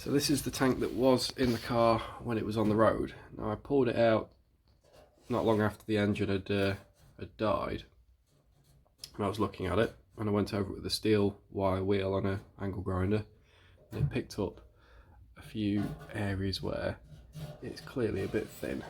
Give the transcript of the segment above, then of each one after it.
So this is the tank that was in the car when it was on the road. Now I pulled it out not long after the engine had died. And I was looking at it and I went over it with a steel wire wheel on an angle grinder, and it picked up a few areas where it's clearly a bit thin.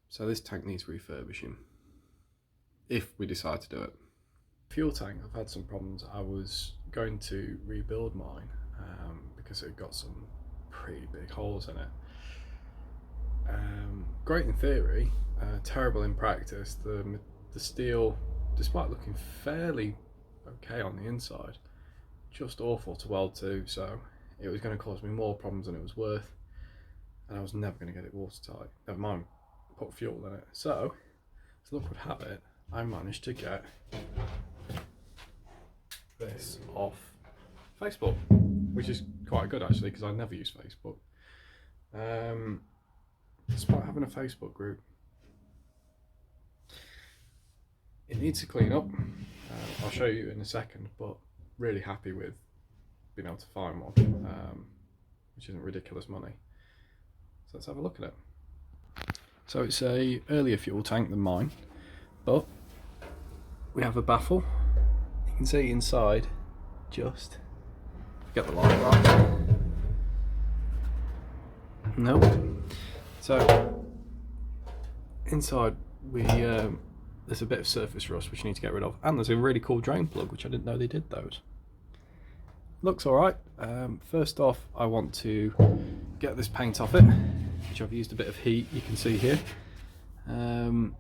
So this tank needs refurbishing if we decide to do it. Fuel tank, I've had some problems. I was going to rebuild mine because it got some pretty big holes in it. Great in theory, terrible in practice. The steel, despite looking fairly okay on the inside, just awful to weld to, so it was going to cause me more problems than it was worth, and I was never going to get it watertight, never mind put fuel in it. So, as luck would have it, I managed to get this off Facebook, which is quite good actually, because I never use Facebook. Despite having a Facebook group, it needs to clean up. I'll show you in a second, but really happy with being able to find one, which isn't ridiculous money. So let's have a look at it. So it's a earlier fuel tank than mine, but we have a baffle. You can see inside, just get the light right. Nope. So inside there's a bit of surface rust which you need to get rid of, and there's a really cool drain plug which I didn't know they did those. Looks alright. First off, I want to get this paint off it, which I've used a bit of heat, you can see here. Then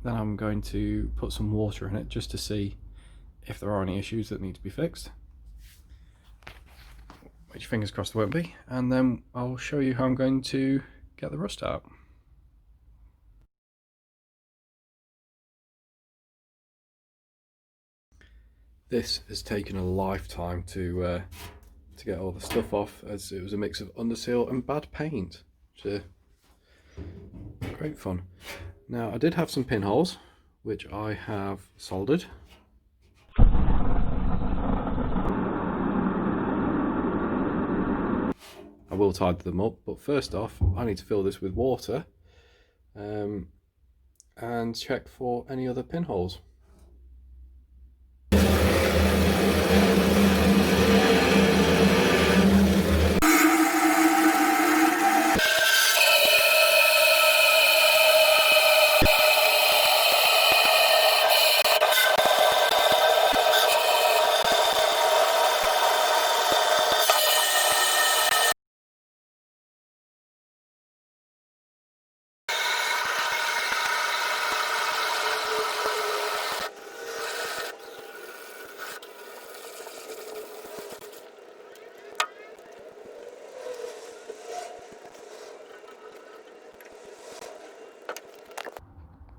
I'm going to put some water in it just to see if there are any issues that need to be fixed, which fingers crossed there won't be, and then I'll show you how I'm going to get the rust out. This has taken a lifetime to get all the stuff off, as it was a mix of underseal and bad paint, which is great fun. Now I did have some pinholes which I have soldered. I will tidy them up, but first off I need to fill this with water and check for any other pinholes.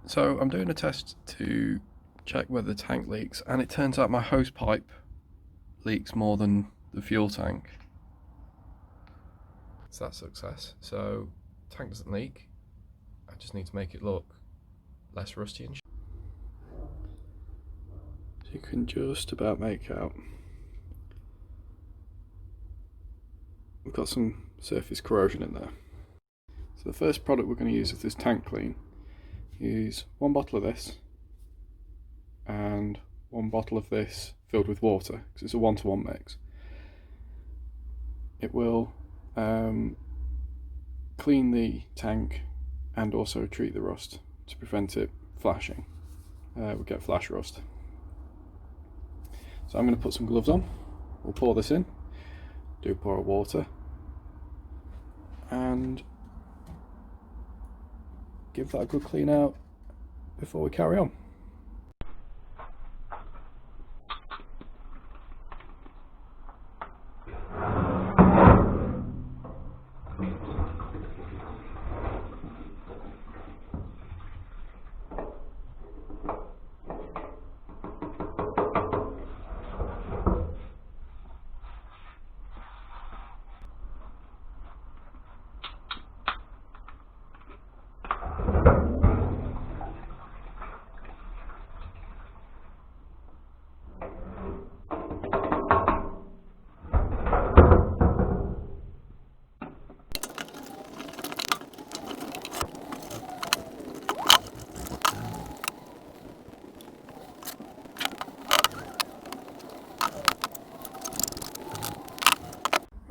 So I'm doing a test to check whether the tank leaks, and it turns out my hose pipe leaks more than the fuel tank. It's that success. So tank doesn't leak, I just need to make it look less rusty and so you can just about make out. We've got some surface corrosion in there. So the first product we're going to use is this tank clean. Use one bottle of this and one bottle of this filled with water, because it's a 1-to-1 mix. It will clean the tank and also treat the rust to prevent it flashing. We'll get flash rust. So I'm going to put some gloves on. We'll pour this in, do pour of water, and give that a good clean out before we carry on.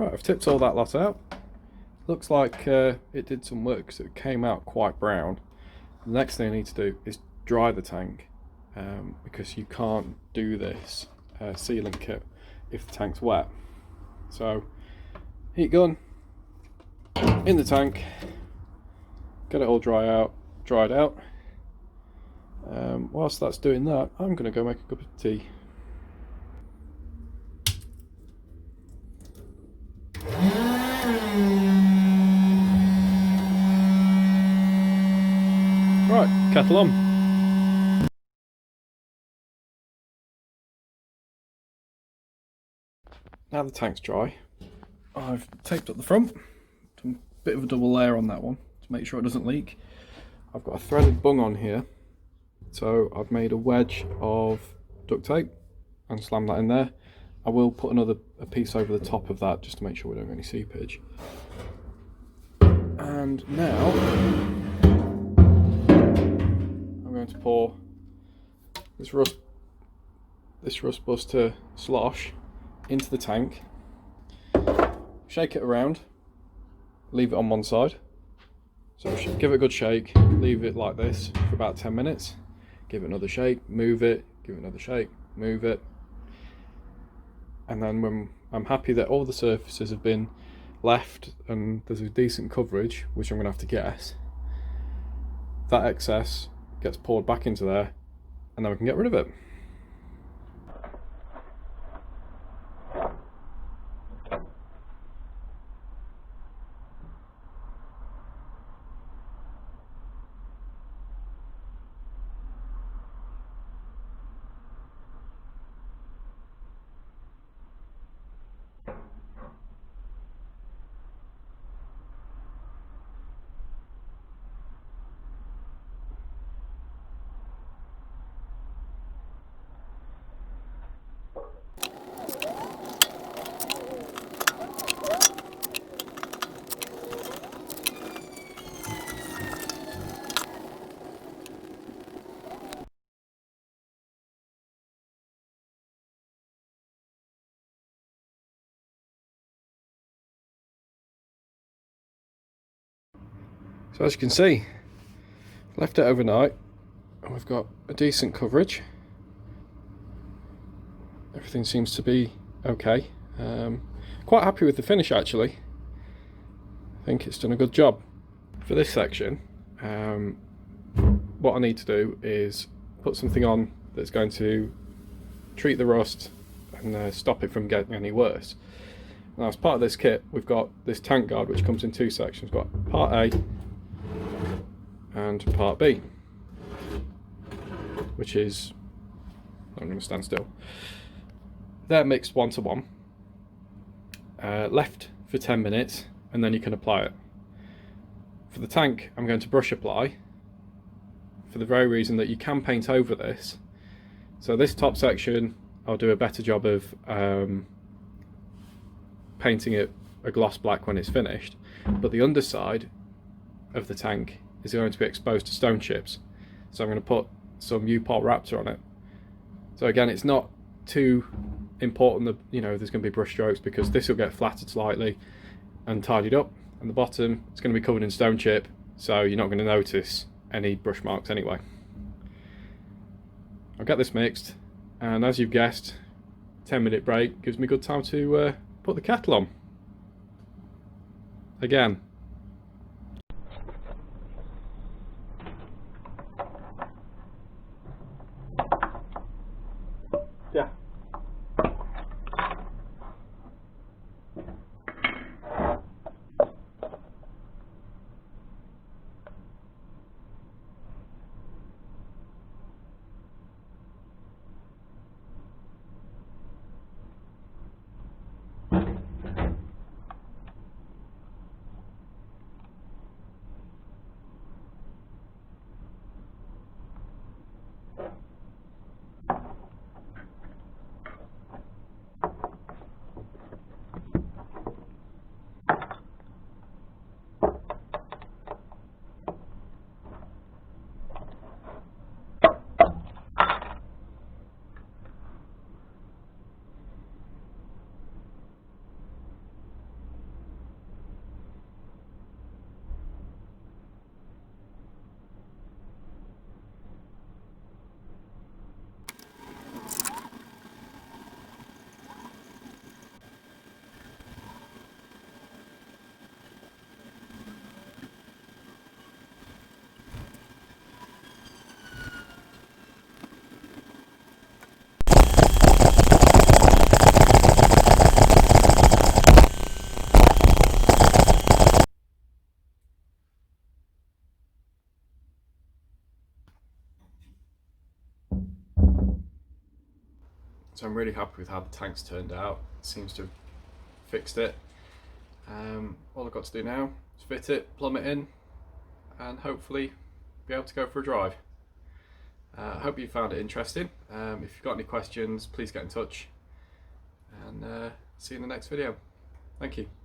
Right, I've tipped all that lot out. Looks like it did some work because it came out quite brown. The next thing I need to do is dry the tank, because you can't do this sealing kit if the tank's wet. So heat gun in the tank, get it all dried out. Whilst that's doing that, I'm going to go make a cup of tea. Right, kettle on. Now the tank's dry, I've taped up the front, done a bit of a double layer on that one to make sure it doesn't leak. I've got a threaded bung on here, so I've made a wedge of duct tape and slammed that in there. I will put a piece over the top of that just to make sure we don't get any seepage. And now I'm going to pour this rust buster slosh into the tank, shake it around, leave it on one side. So give it a good shake, leave it like this for about 10 minutes, give it another shake, move it, give it another shake, move it. And then when I'm happy that all the surfaces have been left and there's a decent coverage, which I'm going to have to guess, that excess gets poured back into there and then we can get rid of it. So as you can see, left it overnight and we've got a decent coverage. Everything seems to be okay. Quite happy with the finish actually. I think it's done a good job. For this section, what I need to do is put something on that's going to treat the rust and stop it from getting any worse. Now as part of this kit we've got this tank guard which comes in two sections. We've got part A and part B, which is, I'm going to stand still. They're mixed 1 to 1, left for 10 minutes and then you can apply it. For the tank I'm going to brush apply for the very reason that you can paint over this. So this top section I'll do a better job of painting it a gloss black when it's finished, but the underside of the tank is going to be exposed to stone chips, so I'm going to put some U-Pol Raptor on it. So again, it's not too important that, you know, there's going to be brush strokes, because this will get flattered slightly and tidied up, and the bottom it's going to be covered in stone chip, so you're not going to notice any brush marks anyway. I'll get this mixed, and as you've guessed, 10-minute break gives me good time to put the kettle on again. Yeah. So I'm really happy with how the tank's turned out. It seems to have fixed it. All I've got to do now is fit it, plumb it in, and hopefully be able to go for a drive. I hope you found it interesting. If you've got any questions, please get in touch, and see you in the next video. Thank you.